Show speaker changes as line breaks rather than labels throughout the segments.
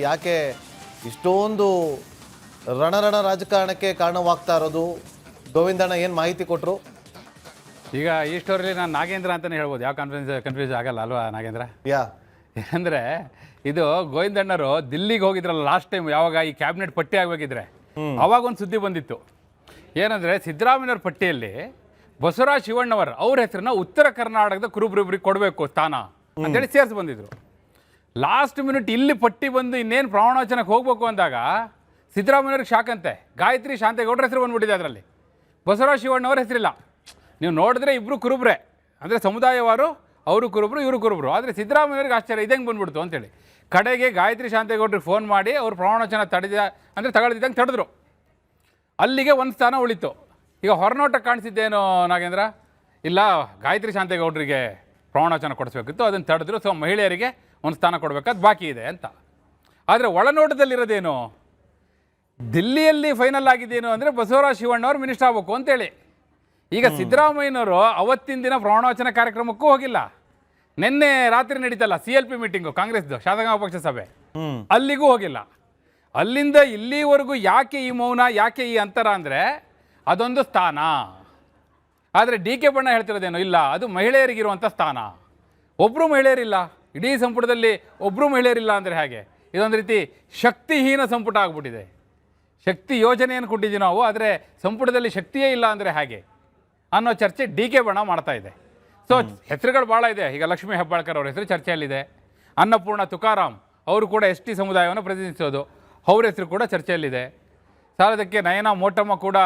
ಯಾಕೆ ಇಷ್ಟೊಂದು ರಣರಣ ರಾಜಕಾರಣಕ್ಕೆ ಕಾರಣವಾಗ್ತಾ ಇರೋದು? ಗೋವಿಂದಣ್ಣ ಏನು ಮಾಹಿತಿ ಕೊಟ್ಟರು?
ಈಗ ಈ ಸ್ಟೋರಿಲಿ ನಾನು ನಾಗೇಂದ್ರ ಅಂತಲೇ ಹೇಳ್ಬೋದು. ಯಾವ ಕನ್ಫ್ಯೂಸ್ ಆಗಲ್ಲ ಅಲ್ವಾ ನಾಗೇಂದ್ರ? ಅಂದರೆ ಇದು ಗೋವಿಂದಣ್ಣರು ದಿಲ್ಲಿಗೆ ಹೋಗಿದ್ರಲ್ಲ ಲಾಸ್ಟ್ ಟೈಮ್, ಯಾವಾಗ ಈ ಕ್ಯಾಬಿನೆಟ್ ಪಟ್ಟಿ ಆಗಬೇಕಿದ್ರೆ ಅವಾಗ ಒಂದು ಸುದ್ದಿ ಬಂದಿತ್ತು. ಏನಂದರೆ ಸಿದ್ದರಾಮಯ್ಯವ್ರ ಪಟ್ಟಿಯಲ್ಲಿ ಬಸವರಾಜ ಶಿವಣ್ಣವರು ಅವ್ರ ಹೆಸರನ್ನ ಉತ್ತರ ಕರ್ನಾಟಕದ ಕುರುಬ್ರಿಬ್ರಿಗೆ ಕೊಡಬೇಕು ಸ್ಥಾನ ಅಂತೇಳಿ ಸೇರಿಸಿ ಬಂದಿದ್ರು. ಲಾಸ್ಟ್ ಮಿನಿಟ್ ಇಲ್ಲಿ ಪಟ್ಟಿ ಬಂದು ಇನ್ನೇನು ಪ್ರಮಾಣವಚನಕ್ಕೆ ಹೋಗ್ಬೇಕು ಅಂದಾಗ ಸಿದ್ದರಾಮಯ್ಯವ್ರಿಗೆ ಶಾಕಂತೆ ಗಾಯತ್ರಿ ಶಾಂತೇಗೌಡರ ಹೆಸರು ಬಂದ್ಬಿಟ್ಟಿದೆ. ಅದರಲ್ಲಿ ಬಸವರಾಜ ಶಿವಣ್ಣವ್ರ ಹೆಸರಿಲ್ಲ. ನೀವು ನೋಡಿದ್ರೆ ಇಬ್ಬರು ಕುರುಬ್ರೆ, ಅಂದರೆ ಸಮುದಾಯವಾರು, ಅವರು ಕುರುಬ್ರು ಇವರು ಕುರುಬ್ರು. ಆದರೆ ಸಿದ್ದರಾಮಯ್ಯವ್ರಿಗೆ ಆಶ್ಚರ್ಯ ಇದಂಗೆ ಬಂದ್ಬಿಡ್ತು ಅಂತೇಳಿ ಕಡೆಗೆ ಗಾಯತ್ರಿ ಶಾಂತೇಗೌಡರಿಗೆ ಫೋನ್ ಮಾಡಿ ಅವ್ರು ಪ್ರಮಾಣವಚನ ತಗೊಳ್ದಿದ್ದಂಗೆ ತಡೆದ್ರು. ಅಲ್ಲಿಗೆ ಒಂದು ಸ್ಥಾನ ಉಳಿತು. ಈಗ ಹೊರನೋಟಕ್ಕೆ ಕಾಣಿಸಿದ್ದೇನೋ ನಾಗೇಂದ್ರ, ಇಲ್ಲ ಗಾಯತ್ರಿ ಶಾಂತೇಗೌಡರಿಗೆ ಪ್ರಮಾಣವಚನ ಕೊಡಿಸ್ಬೇಕಿತ್ತು, ಅದನ್ನು ತಡೆದ್ರು. ಸೊ ಮಹಿಳೆಯರಿಗೆ ಒಂದು ಸ್ಥಾನ ಕೊಡಬೇಕಾದ್ ಬಾಕಿ ಇದೆ ಅಂತ. ಆದರೆ ಒಳನೋಟದಲ್ಲಿರೋದೇನು, ದಿಲ್ಲಿಯಲ್ಲಿ ಫೈನಲ್ ಆಗಿದ್ದೇನು ಅಂದರೆ ಬಸವರಾಜ ಶಿವಣ್ಣವ್ರು ಮಿನಿಸ್ಟರ್ ಆಗಬೇಕು ಅಂತೇಳಿ. ಈಗ ಸಿದ್ದರಾಮಯ್ಯನವರು ಅವತ್ತಿನ ದಿನ ಪ್ರಮಾಣವಚನ ಕಾರ್ಯಕ್ರಮಕ್ಕೂ ಹೋಗಿಲ್ಲ. ನಿನ್ನೆ ರಾತ್ರಿ ನಡೀತಲ್ಲ CLP ಮೀಟಿಂಗು, ಕಾಂಗ್ರೆಸ್ದು ಶಾಸಕಾಂಗ ಪಕ್ಷ ಸಭೆ, ಅಲ್ಲಿಗೂ ಹೋಗಿಲ್ಲ. ಅಲ್ಲಿಂದ ಇಲ್ಲಿವರೆಗೂ ಯಾಕೆ ಈ ಮೌನ, ಯಾಕೆ ಈ ಅಂತರ ಅಂದರೆ ಅದೊಂದು ಸ್ಥಾನ. ಆದರೆ DK ಬಣ್ಣ ಹೇಳ್ತಿರೋದೇನು, ಇಲ್ಲ ಅದು ಮಹಿಳೆಯರಿಗಿರುವಂಥ ಸ್ಥಾನ. ಒಬ್ಬರು ಮಹಿಳೆಯರಿಲ್ಲ ಇಡೀ ಸಂಪುಟದಲ್ಲಿ, ಒಬ್ಬರು ಮಹಿಳೆಯರಿಲ್ಲ ಅಂದರೆ ಹಾಗೆ ಇದೊಂದು ರೀತಿ ಶಕ್ತಿಹೀನ ಸಂಪುಟ ಆಗ್ಬಿಟ್ಟಿದೆ. ಶಕ್ತಿ ಯೋಜನೆಯನ್ನು ಕೊಟ್ಟಿದ್ದೀವಿ ನಾವು, ಆದರೆ ಸಂಪುಟದಲ್ಲಿ ಶಕ್ತಿಯೇ ಇಲ್ಲ ಅಂದರೆ ಹಾಗೆ ಅನ್ನೋ ಚರ್ಚೆ DK ಬಣ್ಣ ಮಾಡ್ತಾ ಇದೆ. ಸೊ ಹೆಸರುಗಳು ಭಾಳ ಇದೆ. ಈಗ ಲಕ್ಷ್ಮೀ ಹೆಬ್ಬಾಳ್ಕರ್ ಅವ್ರ ಹೆಸರು ಚರ್ಚೆಯಲ್ಲಿದೆ. ಅನ್ನಪೂರ್ಣ ತುಕಾರಾಮ್ ಅವರು ಕೂಡ ST ಸಮುದಾಯವನ್ನು ಪ್ರತಿನಿಧಿಸೋದು, ಅವ್ರ ಹೆಸರು ಕೂಡ ಚರ್ಚೆಯಲ್ಲಿದೆ. ಸಾಲದಕ್ಕೆ ನಯನ ಮೋಟಮ್ಮ ಕೂಡ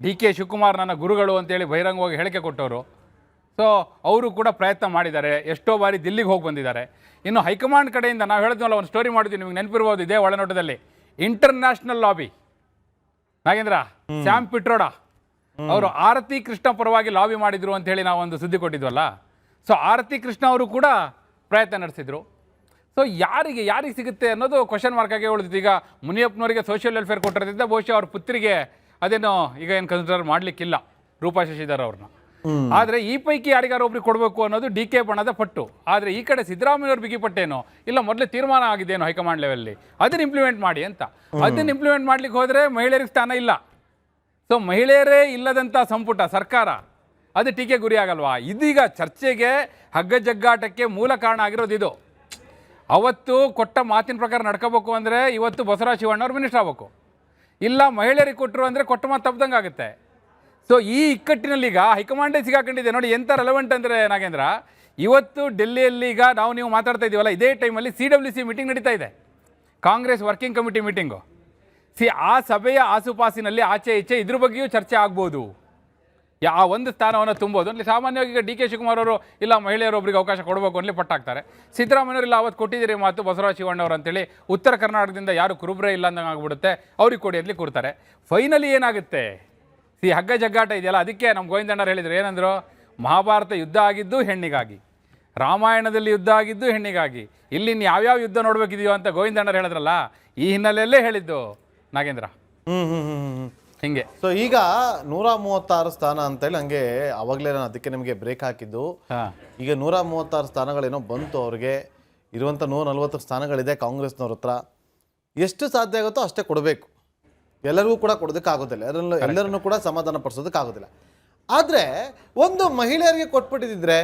DK ಶಿವಕುಮಾರ್ ನನ್ನ ಗುರುಗಳು ಅಂತೇಳಿ ಬಹಿರಂಗವಾಗಿ ಹೇಳಿಕೆ ಕೊಟ್ಟವರು. ಸೊ ಅವರು ಕೂಡ ಪ್ರಯತ್ನ ಮಾಡಿದ್ದಾರೆ, ಎಷ್ಟೋ ಬಾರಿ ದಿಲ್ಲಿಗೆ ಹೋಗಿ ಬಂದಿದ್ದಾರೆ. ಇನ್ನು ಹೈಕಮಾಂಡ್ ಕಡೆಯಿಂದ ನಾವು ಹೇಳಿದ್ವಲ್ಲ, ಒಂದು ಸ್ಟೋರಿ ಮಾಡಿದ್ವಿ, ನಿಮಗೆ ನೆನಪಿರ್ಬೋದು, ಇದೇ ಒಳನೋಟದಲ್ಲಿ ಇಂಟರ್ನ್ಯಾಷನಲ್ ಲಾಬಿ ನಾಗೇಂದ್ರ, ಸ್ಯಾಮ್ ಪಿಟ್ರೋಡಾ ಅವರು ಆರತಿ ಕೃಷ್ಣ ಪರವಾಗಿ ಲಾಬಿ ಮಾಡಿದ್ರು ಅಂತ ಹೇಳಿ ನಾವೊಂದು ಸುದ್ದಿ ಕೊಟ್ಟಿದ್ವಲ್ಲ. ಸೊ ಆರತಿ ಕೃಷ್ಣ ಅವರು ಕೂಡ ಪ್ರಯತ್ನ ನಡೆಸಿದ್ರು. ಸೊ ಯಾರಿಗೆ ಸಿಗುತ್ತೆ ಅನ್ನೋದು ಕ್ವಶನ್ ಮಾರ್ಕ್ ಆಗಿ ಉಳಿದಿತ್ತು. ಈಗ ಮುನಿಯಪ್ಪನವರಿಗೆ ಸೋಷಿಯಲ್ ವೆಲ್ಫೇರ್ ಕೊಟ್ಟಿರೋದ್ರಿಂದ ಬಹುಶಃ ಅವ್ರ ಪುತ್ರಿಗೆ ಅದೇನೋ ಈಗ ಏನು ಕನ್ಸಿಡರ್ ಮಾಡಲಿಕ್ಕಿಲ್ಲ, ರೂಪಾ ಶಶಿಧರ್ ಅವ್ರನ್ನ. ಆದರೆ ಈ ಪೈಕಿ ಯಾರಿಗಾರು ಒಬ್ರಿಗೆ ಕೊಡಬೇಕು ಅನ್ನೋದು DK ಬಣ್ಣದ ಪಟ್ಟು. ಆದರೆ ಈ ಕಡೆ ಸಿದ್ದರಾಮಯ್ಯವ್ರ ಬಿಗಿಪಟ್ಟೇನೋ, ಇಲ್ಲ ಮೊದಲೇ ತೀರ್ಮಾನ ಆಗಿದ್ದೇನೋ ಹೈಕಮಾಂಡ್ ಲೆವೆಲ್ಲಿ, ಅದನ್ನು ಇಂಪ್ಲಿಮೆಂಟ್ ಮಾಡಿ ಅಂತ. ಅದನ್ನು ಇಂಪ್ಲಿಮೆಂಟ್ ಮಾಡ್ಲಿಕ್ಕೆ ಹೋದರೆ ಮಹಿಳೆಯರಿಗೆ ಸ್ಥಾನ ಇಲ್ಲ. ಸೊ ಮಹಿಳೆಯರೇ ಇಲ್ಲದಂಥ ಸಂಪುಟ ಸರ್ಕಾರ, ಅದು ಟೀಕೆ ಗುರಿ ಆಗಲ್ವಾ? ಇದೀಗ ಚರ್ಚೆಗೆ ಹಗ್ಗಜಗ್ಗಾಟಕ್ಕೆ ಮೂಲ ಕಾರಣ ಆಗಿರೋದು ಇದು. ಅವತ್ತು ಕೊಟ್ಟ ಮಾತಿನ ಪ್ರಕಾರ ನಡ್ಕೋಬೇಕು ಅಂದರೆ ಇವತ್ತು ಬಸವರಾಜ ಶಿವಣ್ಣವ್ರು ಮಿನಿಸ್ಟರ್ ಆಗಬೇಕು, ಇಲ್ಲ ಮಹಿಳೆಯರಿಗೆ ಕೊಟ್ಟರು ಅಂದರೆ ಕೊಟ್ಟ ಮಾತು ತಪ್ಪದಂಗೆ ಆಗುತ್ತೆ. ಸೊ ಈ ಇಕ್ಕಟ್ಟಿನಲ್ಲಿ ಈಗ ಹೈಕಮಾಂಡೇ ಸಿಗಾಕೊಂಡಿದೆ ನೋಡಿ. ಎಂಥ ರೆಲೆವೆಂಟ್ ಅಂದರೆ ನಾಗೇಂದ್ರ, ಇವತ್ತು ಡೆಲ್ಲಿಯಲ್ಲಿ ಈಗ ನೀವು ಮಾತಾಡ್ತಾ ಇದ್ದೀವಲ್ಲ, ಇದೇ ಟೈಮಲ್ಲಿ CWC ಮೀಟಿಂಗ್ ನಡೀತಾ ಇದೆ, ಕಾಂಗ್ರೆಸ್ ವರ್ಕಿಂಗ್ ಕಮಿಟಿ ಮೀಟಿಂಗು. ಆ ಸಭೆಯ ಆಸುಪಾಸಿನಲ್ಲಿ ಆಚೆ ಈಚೆ ಇದ್ರ ಬಗ್ಗೆಯೂ ಚರ್ಚೆ ಆಗ್ಬೋದು, ಆ ಒಂದು ಸ್ಥಾನವನ್ನು ತುಂಬೋದು. ಅಲ್ಲಿ ಸಾಮಾನ್ಯವಾಗಿ ಈಗ DK ಶಿವಕುಮಾರ್ ಅವರು ಇಲ್ಲ ಮಹಿಳೆಯರೊಬ್ಬರಿಗೆ ಅವಕಾಶ ಕೊಡಬೇಕು ಅನ್ನಲಿ ಪಟ್ಟಾಗ್ತಾರೆ. ಸಿದ್ದರಾಮಯ್ಯವರು ಇಲ್ಲ ಅವತ್ತು ಕೊಟ್ಟಿದ್ದೀರಿ ಮಾತು ಬಸವರಾಜ ಶಿವಣ್ಣವ್ರು ಅಂತೇಳಿ, ಉತ್ತರ ಕರ್ನಾಟಕದಿಂದ ಯಾರು ಕುರುಬ್ರೇ ಇಲ್ಲ ಅಂದಂಗೆ ಆಗ್ಬಿಡುತ್ತೆ, ಅವ್ರಿಗೆ ಕೊಡಿ ಅಂತಲಿ ಕೊಡ್ತಾರೆ. ಫೈನಲಿ ಏನಾಗುತ್ತೆ, ಹಗ್ಗ ಜಗ್ಗಾಟ ಇದೆಯಲ್ಲ, ಅದಕ್ಕೆ ನಮ್ಮ ಗೋವಿಂದಣ್ಣರು ಹೇಳಿದರು, ಏನಂದರು, ಮಹಾಭಾರತ ಯುದ್ಧ ಆಗಿದ್ದು ಹೆಣ್ಣಿಗಾಗಿ, ರಾಮಾಯಣದಲ್ಲಿ ಯುದ್ಧ ಆಗಿದ್ದು ಹೆಣ್ಣಿಗಾಗಿ, ಇಲ್ಲಿ ಯಾವ್ಯಾವ ಯುದ್ಧ ನೋಡಬೇಕಿದೆಯೋ ಅಂತ ಗೋವಿಂದಣ್ಣರು ಹೇಳಿದ್ರಲ್ಲ, ಈ ಹಿನ್ನೆಲೆಯಲ್ಲೇ ಹೇಳಿದ್ದು ನಾಗೇಂದ್ರ. ಹಿಂಗೆ.
ಸೊ ಈಗ 136 ಸ್ಥಾನ ಅಂತೇಳಿ ಹಂಗೆ ಅವಾಗಲೇ ನಾನು ಅದಕ್ಕೆ ನಿಮಗೆ ಬ್ರೇಕ್ ಹಾಕಿದ್ದು. ಈಗ 136 ಸ್ಥಾನಗಳೇನೋ ಬಂತು ಅವ್ರಿಗೆ. ಇರುವಂಥ 140 ಸ್ಥಾನಗಳಿದೆ ಕಾಂಗ್ರೆಸ್ನವ್ರ ಹತ್ರ. ಎಷ್ಟು ಸಾಧ್ಯ ಆಗುತ್ತೋ ಅಷ್ಟೇ ಕೊಡಬೇಕು. ಎಲ್ಲರಿಗೂ ಕೂಡ ಕೊಡೋದಕ್ಕಾಗೋದಿಲ್ಲ, ಎಲ್ಲರನ್ನೂ ಕೂಡ ಸಮಾಧಾನ ಪಡಿಸೋದಕ್ಕಾಗೋದಿಲ್ಲ. ಆದರೆ ಒಂದು ಮಹಿಳೆಯರಿಗೆ ಕೊಟ್ಬಿಟ್ಟಿದ್ರೆ,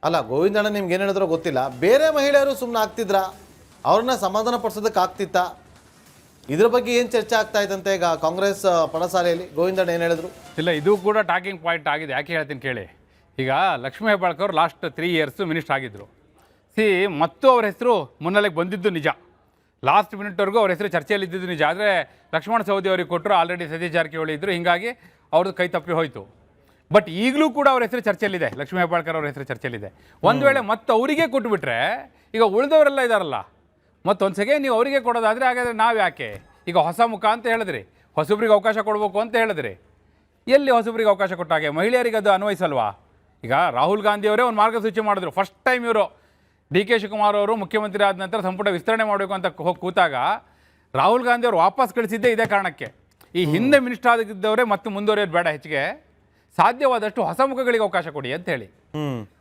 ಅಲ್ಲ ಗೋವಿಂದಣ್ಣ ನಿಮ್ಗೆ ಏನು ಹೇಳಿದ್ರೋ ಗೊತ್ತಿಲ್ಲ, ಬೇರೆ ಮಹಿಳೆಯರು ಸುಮ್ಮನೆ ಆಗ್ತಿದ್ರ, ಅವ್ರನ್ನ ಸಮಾಧಾನ ಪಡಿಸೋದಕ್ಕೆ ಆಗ್ತಿತ್ತಾ? ಇದ್ರ ಬಗ್ಗೆ ಏನು ಚರ್ಚೆ ಆಗ್ತಾ ಇದ್ದಂತೆ ಈಗ ಕಾಂಗ್ರೆಸ್ ಪಡಸಾಲೆಯಲ್ಲಿ? ಗೋವಿಂದಣ್ಣ ಏನು ಹೇಳಿದ್ರು?
ಇಲ್ಲ, ಇದು ಕೂಡ ಟಾಕಿಂಗ್ ಪಾಯಿಂಟ್ ಆಗಿದೆ. ಯಾಕೆ ಹೇಳ್ತೀನಿ ಕೇಳಿ. ಈಗ Lakshmi Hebbalkar last 3 years minister ಆಗಿದ್ದರು. ಮತ್ತು ಅವ್ರ ಹೆಸರು ಮುನ್ನೆಲೆಗೆ ಬಂದಿದ್ದು ನಿಜ, ಲಾಸ್ಟ್ ಮಿನಿಟ್ವರೆಗೂ ಅವ್ರ ಹೆಸರು ಚರ್ಚೆಯಲ್ಲಿ ಇದ್ದಿದ್ದು ನಿಜ. ಆದರೆ ಲಕ್ಷ್ಮಣ ಸವದಿ ಅವ್ರಿಗೆ ಕೊಟ್ಟರು, ಆಲ್ರೆಡಿ ಸತೀಶ್ ಜಾರಕಿಹೊಳಿ ಇದ್ದರು, ಹೀಗಾಗಿ ಅವ್ರದ್ದು ಕೈ ತಪ್ಪಿ ಹೋಯಿತು. ಬಟ್ ಈಗಲೂ ಕೂಡ ಅವ್ರ ಹೆಸರು ಚರ್ಚೆಯಲ್ಲಿದೆ, ಲಕ್ಷ್ಮೀ ಹೆಬ್ಬಾಳ್ಕರ್ ಅವ್ರ ಹೆಸರು ಚರ್ಚೆಯಲ್ಲಿದೆ. ಒಂದು ವೇಳೆ ಮತ್ತೆ ಅವರಿಗೆ ಕೊಟ್ಟುಬಿಟ್ರೆ, ಈಗ ಉಳಿದವರೆಲ್ಲ ಇದ್ದಾರಲ್ಲ, ಮತ್ತೊಂದು ಸೆಗೆ ನೀವು ಅವರಿಗೆ ಕೊಡೋದಾದರೆ ಹಾಗಾದರೆ ನಾವು ಯಾಕೆ? ಈಗ ಹೊಸ ಮುಖ ಅಂತ ಹೇಳಿದ್ರಿ, ಹೊಸಬ್ರಿಗೆ ಅವಕಾಶ ಕೊಡಬೇಕು ಅಂತ ಹೇಳಿದ್ರಿ, ಎಲ್ಲಿ ಹೊಸಬ್ರಿಗೆ ಅವಕಾಶ ಕೊಟ್ಟಾಗೆ ಮಹಿಳೆಯರಿಗೆ ಅದು ಅನ್ವಯಿಸಲ್ವಾ? ಈಗ ರಾಹುಲ್ ಗಾಂಧಿಯವರೇ ಒಂದು ಮಾರ್ಗಸೂಚಿ ಮಾಡಿದ್ರು. ಫಸ್ಟ್ ಟೈಮ್ ಇವರು DK ಶಿವಕುಮಾರ್ ಅವರು ಮುಖ್ಯಮಂತ್ರಿ ಆದ ನಂತರ ಸಂಪುಟ ವಿಸ್ತರಣೆ ಮಾಡಬೇಕು ಅಂತ ಹೋಗಿ ಕೂತಾಗ ರಾಹುಲ್ ಗಾಂಧಿ ಅವರು ವಾಪಸ್ ಕಳಿಸಿದ್ದೇ ಇದೇ ಕಾರಣಕ್ಕೆ. ಈ ಹಿಂದೆ ಮಿನಿಸ್ಟರ್ ಆಗಿದ್ದವರೇ ಮತ್ತೆ ಮುಂದುವರಿಯೋದು ಬೇಡ, ಹೆಚ್ಚಿಗೆ ಸಾಧ್ಯವಾದಷ್ಟು ಹೊಸ ಮುಖಗಳಿಗೆ ಅವಕಾಶ ಕೊಡಿ ಅಂತ ಹೇಳಿ.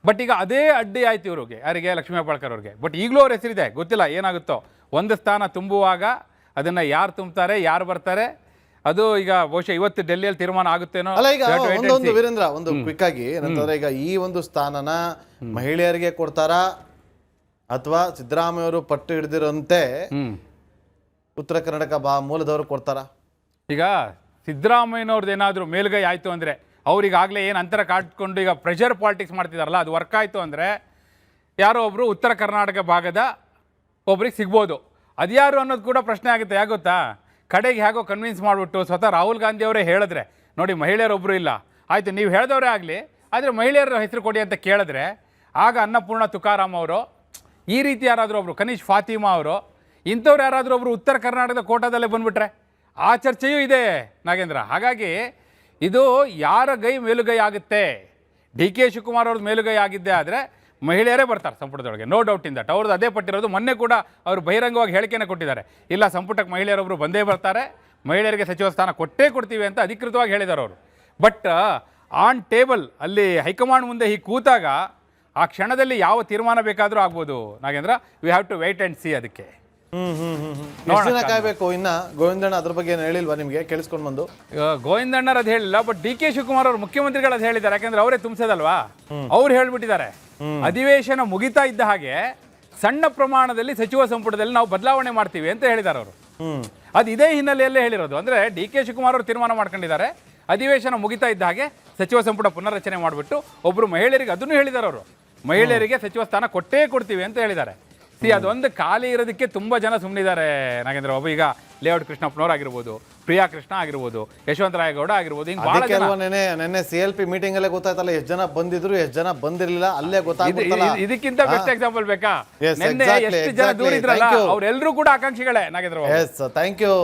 ಬಟ್ ಈಗ ಅದೇ ಅಡ್ಡಿ ಆಯ್ತು ಇವ್ರಿಗೆ, ಯಾರಿಗೆ? ಲಕ್ಷ್ಮೀ ಹೆಬ್ಬಾಳ್ಕರ್ ಅವ್ರಿಗೆ. ಬಟ್ ಈಗಲೂ ಅವ್ರ ಹೆಸರಿದೆ, ಗೊತ್ತಿಲ್ಲ ಏನಾಗುತ್ತೋ. ಒಂದು ಸ್ಥಾನ ತುಂಬುವಾಗ ಅದನ್ನು ಯಾರು ತುಂಬ್ತಾರೆ ಯಾರು ಬರ್ತಾರೆ ಅದು ಈಗ ಬಹುಶಃ ಇವತ್ತು ಡೆಲ್ಲಿಯಲ್ಲಿ ತೀರ್ಮಾನ ಆಗುತ್ತೇನೋ.
ಅಲ್ಲ, ಈಗ ಒಂದೊಂದು ವೀರೇಂದ್ರ ಒಂದು ಕ್ವಿಕ್ ಆಗಿ ಏನಂತಂದ್ರೆ, ಈಗ ಈ ಒಂದು ಸ್ಥಾನನ ಮಹಿಳೆಯರಿಗೆ ಕೊಡ್ತಾರಾ ಅಥವಾ ಸಿದ್ದರಾಮಯ್ಯ ಅವರು ಪಟ್ಟು ಹಿಡಿದಿರಂತೆ ಉತ್ತರ ಕರ್ನಾಟಕ ಮೂಲದವರು ಕೊಡ್ತಾರಾ?
ಈಗ ಸಿದ್ದರಾಮಯ್ಯನವ್ರದ್ದು ಏನಾದರೂ ಮೇಲುಗೈ ಆಯಿತು ಅಂದರೆ, ಅವ್ರಿಗಾಗಲೇ ಏನು ಅಂತರ ಕಾಟ್ಕೊಂಡು ಈಗ ಪ್ರೆಷರ್ ಪಾಲಿಟಿಕ್ಸ್ ಮಾಡ್ತಿದಾರಲ್ಲ, ಅದು ವರ್ಕ್ ಆಯಿತು ಅಂದರೆ ಯಾರೋ ಒಬ್ಬರು ಉತ್ತರ ಕರ್ನಾಟಕ ಭಾಗದ ಒಬ್ರಿಗೆ ಸಿಗ್ಬೋದು. ಅದ್ಯಾರು ಅನ್ನೋದು ಕೂಡ ಪ್ರಶ್ನೆ ಆಗುತ್ತೆ. ಯಾಕೆ ಗೊತ್ತಾ, ಕಡೆಗೆ ಹೇಗೋ ಕನ್ವಿನ್ಸ್ ಮಾಡಿಬಿಟ್ಟು ಸ್ವತಃ ರಾಹುಲ್ ಗಾಂಧಿ ಅವರೇ ಹೇಳಿದ್ರೆ, ನೋಡಿ ಮಹಿಳೆಯರೊಬ್ಬರು ಇಲ್ಲ, ಆಯಿತು ನೀವು ಹೇಳಿದವರೇ ಆಗಲಿ, ಆದರೆ ಮಹಿಳೆಯರ ಹೆಸರು ಕೊಡಿ ಅಂತ ಕೇಳಿದ್ರೆ, ಆಗ ಅನ್ನಪೂರ್ಣ ತುಕಾರಾಮ್ ಅವರು, ಈ ರೀತಿ ಯಾರಾದರೂ ಒಬ್ಬರು ಕನೀಶ್ ಫಾತಿಮಾ ಅವರು, ಇಂಥವ್ರು ಯಾರಾದರೂ ಒಬ್ಬರು ಉತ್ತರ ಕರ್ನಾಟಕದ ಕೋಟಾದಲ್ಲೇ ಬಂದುಬಿಟ್ರೆ ಆ ಚರ್ಚೆಯೂ ಇದೆ ನಾಗೇಂದ್ರ. ಹಾಗಾಗಿ ಇದು ಯಾರ ಮೇಲುಗೈ ಆಗುತ್ತೆ, ಡಿ ಕೆ ಶಿವಕುಮಾರ್ ಅವ್ರದ್ದು ಮೇಲುಗೈ ಆಗಿದ್ದೇ ಆದರೆ ಮಹಿಳೆಯರೇ ಬರ್ತಾರೆ ಸಂಪುಟದೊಳಗೆ, ನೋ ಡೌಟ್ ಇನ್ ದಟ್. ಅವ್ರದ್ದು ಅದೇ ಪಟ್ಟಿರೋದು. ಮೊನ್ನೆ ಕೂಡ ಅವರು ಬಹಿರಂಗವಾಗಿ ಹೇಳಿಕೆನ ಕೊಟ್ಟಿದ್ದಾರೆ, ಇಲ್ಲ ಸಂಪುಟಕ್ಕೆ ಮಹಿಳೆಯರೊಬ್ಬರು ಬಂದೇ ಬರ್ತಾರೆ, ಮಹಿಳೆಯರಿಗೆ ಸಚಿವ ಸ್ಥಾನ ಕೊಟ್ಟೇ ಕೊಡ್ತೀವಿ ಅಂತ ಅಧಿಕೃತವಾಗಿ ಹೇಳಿದ್ದಾರೆ ಅವರು. ಬಟ್ ಆನ್ ಟೇಬಲ್ ಅಲ್ಲಿ ಹೈಕಮಾಂಡ್ ಮುಂದೆ ಹೀಗೆ ಕೂತಾಗ ಆ ಕ್ಷಣದಲ್ಲಿ ಯಾವ ತೀರ್ಮಾನ ಬೇಕಾದರೂ ಆಗ್ಬೋದು Nagendra. We have to wait and see. ಅದಕ್ಕೆ
ಎಷ್ಟು ದಿನ ಕಾಯ್ಬೇಕು ಇನ್ನ? ಗೋವಿಂದಣ್ಣ ಅದ್ರ ಬಗ್ಗೆ ಏನು ಹೇಳಿಲ್ವಾ ನಿಮಗೆ ಕೇಳಿಸ್ಕೊಂಡು ಬಂದು?
ಗೋವಿಂದಣ್ಣರು ಅದು ಹೇಳಿಲ್ಲ, ಬಟ್ ಡಿ ಕೆ ಶಿವಕುಮಾರ್ ಅವರು ಮುಖ್ಯಮಂತ್ರಿಗಳು ಅದು ಹೇಳಿದ್ದಾರೆ. ಯಾಕಂದ್ರೆ ಅವರೇ ತುಂಬಿಸೋದಲ್ವಾ, ಅವ್ರು ಹೇಳ್ಬಿಟ್ಟಿದ್ದಾರೆ. ಅಧಿವೇಶನ ಮುಗಿತಾ ಇದ್ದ ಹಾಗೆ ಸಣ್ಣ ಪ್ರಮಾಣದಲ್ಲಿ ಸಚಿವ ಸಂಪುಟದಲ್ಲಿ ನಾವು ಬದಲಾವಣೆ ಮಾಡ್ತೀವಿ ಅಂತ ಹೇಳಿದ್ದಾರೆ ಅವರು. ಅದು ಇದೇ ಹಿನ್ನೆಲೆಯಲ್ಲೇ ಹೇಳಿರೋದು. ಅಂದ್ರೆ ಡಿ ಕೆ ಶಿವಕುಮಾರ್ ಅವರು ತೀರ್ಮಾನ ಮಾಡ್ಕೊಂಡಿದ್ದಾರೆ, ಅಧಿವೇಶನ ಮುಗಿತಾ ಇದ್ದ ಹಾಗೆ ಸಚಿವ ಸಂಪುಟ ಪುನರ್ರಚನೆ ಮಾಡಿಬಿಟ್ಟು ಒಬ್ಬರು ಮಹಿಳೆಯರಿಗೆ ಅದನ್ನು ಹೇಳಿದ್ದಾರೆ ಅವರು, ಮಹಿಳೆಯರಿಗೆ ಸಚಿವ ಸ್ಥಾನ ಕೊಟ್ಟೇ ಕೊಡ್ತೀವಿ ಅಂತ ಹೇಳಿದ್ದಾರೆ. ಅದೊಂದು ಖಾಲಿ ಇರೋದಕ್ಕೆ ತುಂಬ ಜನ ಸುಮ್ಮನಿದ್ದಾರೆ ನಾಗೇಂದ್ರ ಬಾಬು. ಈಗ ಲೇಔಟ್ ಕೃಷ್ಣಪ್ಪನವ್ರು ಆಗಿರ್ಬೋದು, ಪ್ರಿಯಾ ಕೃಷ್ಣ ಆಗಿರ್ಬೋದು, ಯಶವಂತರಾಯಗೌಡ ಆಗಿರ್ಬೋದು, ಹಿಂಗೆ ಭಾಳ ಜನ.
ನೆನ್ನೆ CLP ಮೀಟಿಂಗ್ ಅಲ್ಲೇ ಗೊತ್ತಾಯ್ತಲ್ಲ, ಎಷ್ಟು ಜನ ಬಂದಿದ್ರು ಎಷ್ಟು ಜನ ಬಂದಿರಲಿಲ್ಲ, ಅಲ್ಲೇ ಗೊತ್ತಾಗ್ತಲ್ಲ.
ಇದಕ್ಕಿಂತ ಬೆಸ್ಟ್ ಎಕ್ಸಾಂಪಲ್ ಬೇಕಾ? ನಿನ್ನೆ ಎಷ್ಟು ಜನ ದೂರ ಇದ್ರಲ್ಲ, ಅವರೆಲ್ಲರೂ ಕೂಡ ಆಕಾಂಕ್ಷಿಗಳೇ ನಾಗೇಂದ್ರ ಬಾಬು.
Thank you.